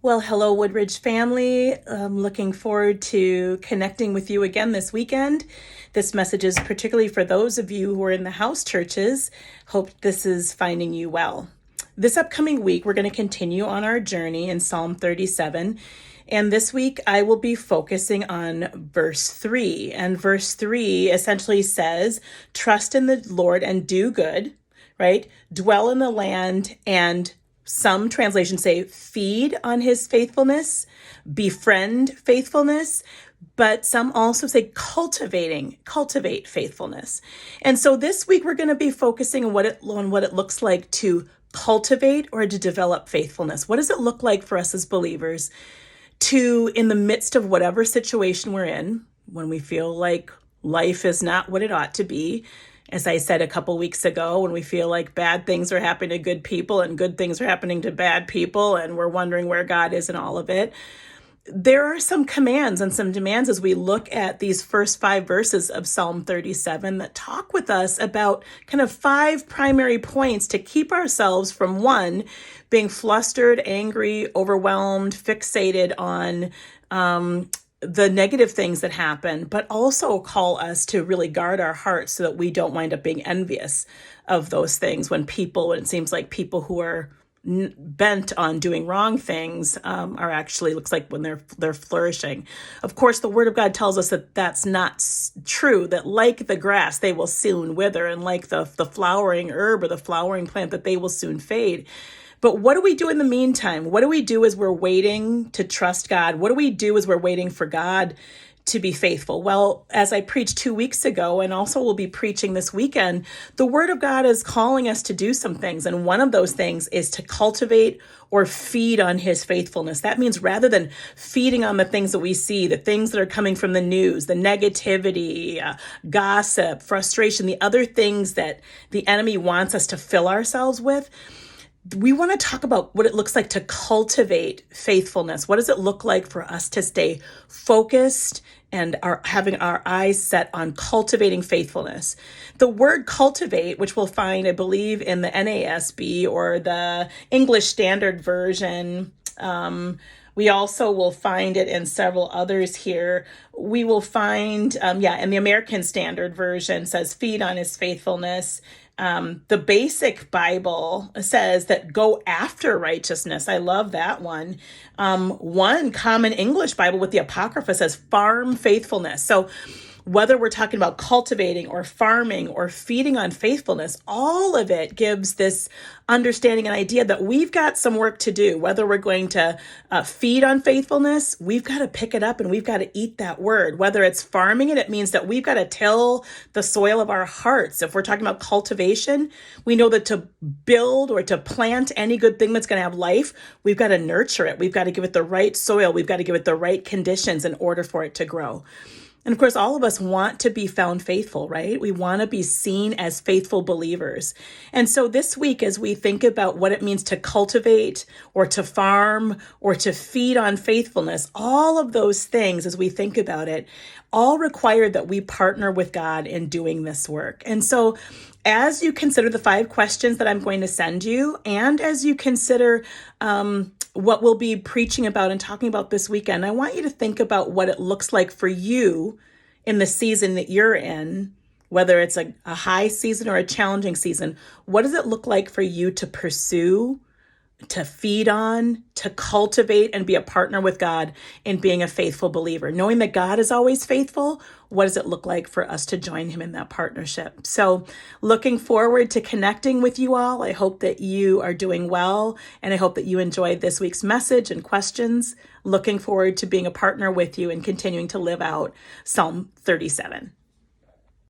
Well, hello, Woodridge family. I'm looking forward to connecting with you again this weekend. This message is particularly for those of you who are in the house churches. Hope this is finding you well. This upcoming week, we're going to continue on our journey in Psalm 37. And this week, I will be focusing on verse 3. And verse 3 essentially says, trust in the Lord and do good, right? Dwell in the land, and some translations say feed on his faithfulness, befriend faithfulness, but some also say cultivate faithfulness. And so this week we're going to be focusing on what it looks like to cultivate or to develop faithfulness. What does it look like for us as believers to, in the midst of whatever situation we're in, when we feel like life is not what it ought to be, as I said a couple weeks ago, when we feel like bad things are happening to good people and good things are happening to bad people, and we're wondering where God is in all of it, there are some commands and some demands as we look at these first 5 verses of Psalm 37 that talk with us about kind of 5 primary points to keep ourselves from, 1, being flustered, angry, overwhelmed, fixated on the negative things that happen, but also call us to really guard our hearts so that we don't wind up being envious of those things when it seems like people who are bent on doing wrong things are actually, looks like when they're flourishing. Of course, the Word of God tells us that that's not true, that like the grass, they will soon wither, and like the flowering herb or the flowering plant, that they will soon fade. But what do we do in the meantime? What do we do as we're waiting to trust God? What do we do as we're waiting for God to be faithful? Well, as I preached 2 weeks ago, and also will be preaching this weekend, the Word of God is calling us to do some things. And one of those things is to cultivate or feed on his faithfulness. That means rather than feeding on the things that we see, the things that are coming from the news, the negativity, gossip, frustration, the other things that the enemy wants us to fill ourselves with, we want to talk about what it looks like to cultivate faithfulness. What does it look like for us to stay focused and having our eyes set on cultivating faithfulness? The word cultivate, which we'll find, I believe, in the NASB or the English Standard Version, we also will find it in several others here. We will find, in the American Standard Version says feed on his faithfulness. The Basic Bible says that go after righteousness. I love that one. One Common English Bible with the Apocrypha says farm faithfulness. So whether we're talking about cultivating or farming or feeding on faithfulness, all of it gives this understanding and idea that we've got some work to do. Whether we're going to feed on faithfulness, we've got to pick it up and we've got to eat that word. Whether it's farming it means that we've got to till the soil of our hearts. If we're talking about cultivation, we know that to build or to plant any good thing that's going to have life, we've got to nurture it. We've got to give it the right soil. We've got to give it the right conditions in order for it to grow. And of course, all of us want to be found faithful, right? We want to be seen as faithful believers. And so this week, as we think about what it means to cultivate or to farm or to feed on faithfulness, all of those things, as we think about it, all require that we partner with God in doing this work. And so as you consider the 5 questions that I'm going to send you, and as you consider what we'll be preaching about and talking about this weekend, I want you to think about what it looks like for you in the season that you're in, whether it's a high season or a challenging season. What does it look like for you to pursue, to feed on, to cultivate, and be a partner with God in being a faithful believer? Knowing that God is always faithful, what does it look like for us to join him in that partnership? So looking forward to connecting with you all. I hope that you are doing well, and I hope that you enjoyed this week's message and questions. Looking forward to being a partner with you and continuing to live out Psalm 37.